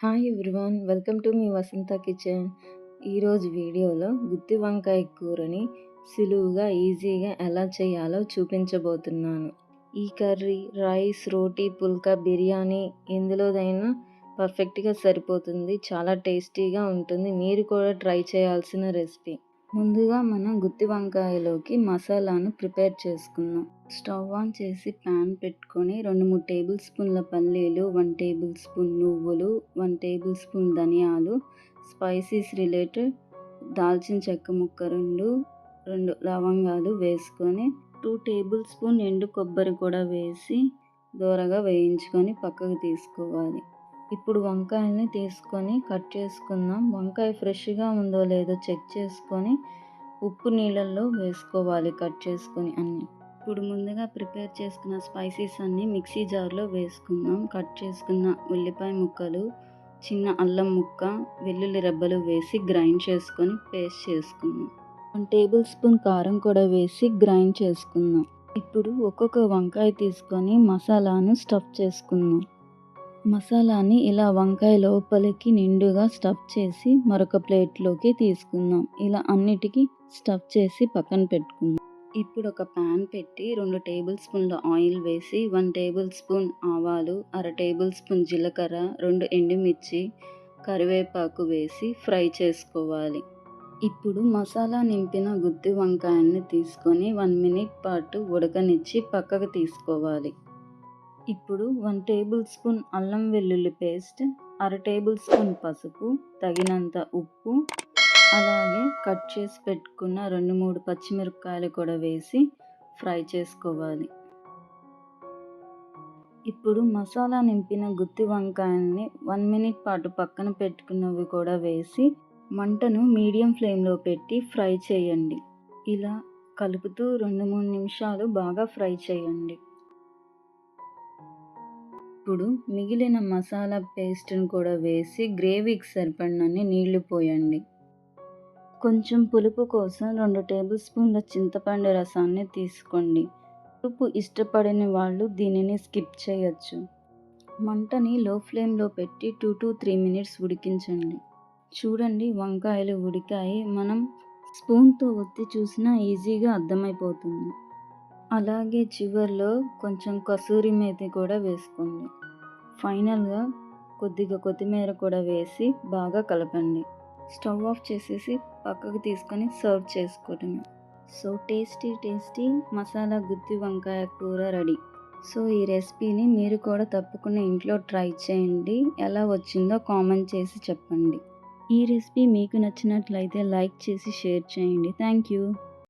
Hi everyone, welcome to మీ Vasanta kitchen. ఈరోజు వీడియోలో గుత్తి వంకాయ కూరని సులువుగా ఈజీగా ఎలా చేయాలో చూపించబోతున్నాను. ఈ కర్రీ రైస్, రోటీ, పుల్కా, బిర్యానీ ఎందులోదైనా పర్ఫెక్ట్గా సరిపోతుంది. చాలా టేస్టీగా ఉంటుంది. మీరు కూడా ట్రై చేయాల్సిన రెసిపీ. ముందుగా మనం గుత్తి వంకాయలోకి మసాలాను ప్రిపేర్ చేసుకుందాం. స్టవ్ ఆన్ చేసి ప్యాన్ పెట్టుకొని 2-3 టేబుల్ స్పూన్ల పల్లీలు, 1 టేబుల్ స్పూన్ నువ్వులు, 1 టేబుల్ స్పూన్ ధనియాలు, స్పైసీస్ రిలేటెడ్ దాల్చిన చెక్క ముక్క 2 లవంగాలు వేసుకొని 2 టేబుల్ స్పూన్ ఎండు కొబ్బరి కూడా వేసి దోరగా వేయించుకొని పక్కకు తీసుకోవాలి. ఇప్పుడు వంకాయల్ని తీసుకొని కట్ చేసుకుందాం. వంకాయ ఫ్రెష్గా ఉందో లేదో చెక్ చేసుకొని ఉప్పు నీళ్ళల్లో వేసుకోవాలి కట్ చేసుకొని అన్నీ. ఇప్పుడు ముందుగా ప్రిపేర్ చేసుకున్న స్పైసీస్ అన్నీ మిక్సీ జార్లో వేసుకుందాం. కట్ చేసుకున్న ఉల్లిపాయ ముక్కలు, చిన్న అల్లం ముక్క, వెల్లుల్లి రెబ్బలు వేసి గ్రైండ్ చేసుకొని పేస్ట్ చేసుకుందాం. 1 టేబుల్ స్పూన్ కారం కూడా వేసి గ్రైండ్ చేసుకుందాం. ఇప్పుడు ఒక్కొక్క వంకాయ తీసుకొని మసాలాను స్టఫ్ చేసుకుందాం. మసాలాని ఇలా వంకాయ లోపలికి నిండుగా స్టఫ్ చేసి మరొక ప్లేట్లోకి తీసుకుందాం. ఇలా అన్నిటికీ స్టఫ్ చేసి పక్కన పెట్టుకుందాం. ఇప్పుడు ఒక ప్యాన్ పెట్టి 2 టేబుల్ స్పూన్ల ఆయిల్ వేసి 1 టేబుల్ స్పూన్ ఆవాలు, 1/2 టేబుల్ స్పూన్ జీలకర్ర, 2 ఎండుమిర్చి, కరివేపాకు వేసి ఫ్రై చేసుకోవాలి. ఇప్పుడు మసాలా నింపిన గుత్తి వంకాయల్ని తీసుకొని 1 మినిట్ పాటు ఉడకనిచ్చి పక్కకు తీసుకోవాలి. ఇప్పుడు 1 టేబుల్ స్పూన్ అల్లం వెల్లుల్లి పేస్ట్, 1/2 టేబుల్ స్పూన్ పసుపు, తగినంత ఉప్పు, అలాగే కట్ చేసి పెట్టుకున్న 2-3 పచ్చిమిరపకాయలు కూడా వేసి ఫ్రై చేసుకోవాలి. ఇప్పుడు మసాలా నింపిన గుత్తి వంకాయల్ని 1 మినిట్ పాటు పక్కన పెట్టుకున్నవి కూడా వేసి మంటను మీడియం ఫ్లేమ్లో పెట్టి ఫ్రై చేయండి. ఇలా కలుపుతూ 2-3 నిమిషాలు బాగా ఫ్రై చేయండి. ఇప్పుడు మిగిలిన మసాలా పేస్ట్ని కూడా వేసి గ్రేవీకి సరిపడినన్ని నీళ్లు పోయండి. కొంచెం పులుపు కోసం 2 టేబుల్ స్పూన్ల చింతపండు రసాన్ని తీసుకోండి. పులుపు ఇష్టపడని వాళ్ళు దీనిని స్కిప్ చేయొచ్చు. మంటని లో ఫ్లేమ్లో పెట్టి 2 to 3 మినిట్స్ ఉడికించండి. చూడండి, వంకాయలు ఉడికాయి. మనం స్పూన్తో ఒత్తి చూసినా ఈజీగా అర్థమైపోతుంది. అలాగే చివర్లో కొంచెం కసూరి మేతి కూడా వేసుకోండి. ఫైనల్గా కొద్దిగా కొత్తిమీర కూడా వేసి బాగా కలపండి. స్టవ్ ఆఫ్ చేసేసి పక్కకు తీసుకొని సర్వ్ చేసుకోవటమే. సో టేస్టీ మసాలా గుత్తి వంకాయ కూర రెడీ. సో ఈ రెసిపీని మీరు కూడా తప్పకుండా ఇంట్లో ట్రై చేయండి. ఎలా వచ్చిందో కామెంట్ చేసి చెప్పండి. ఈ రెసిపీ మీకు నచ్చినట్లయితే లైక్ చేసి షేర్ చేయండి. Thank you.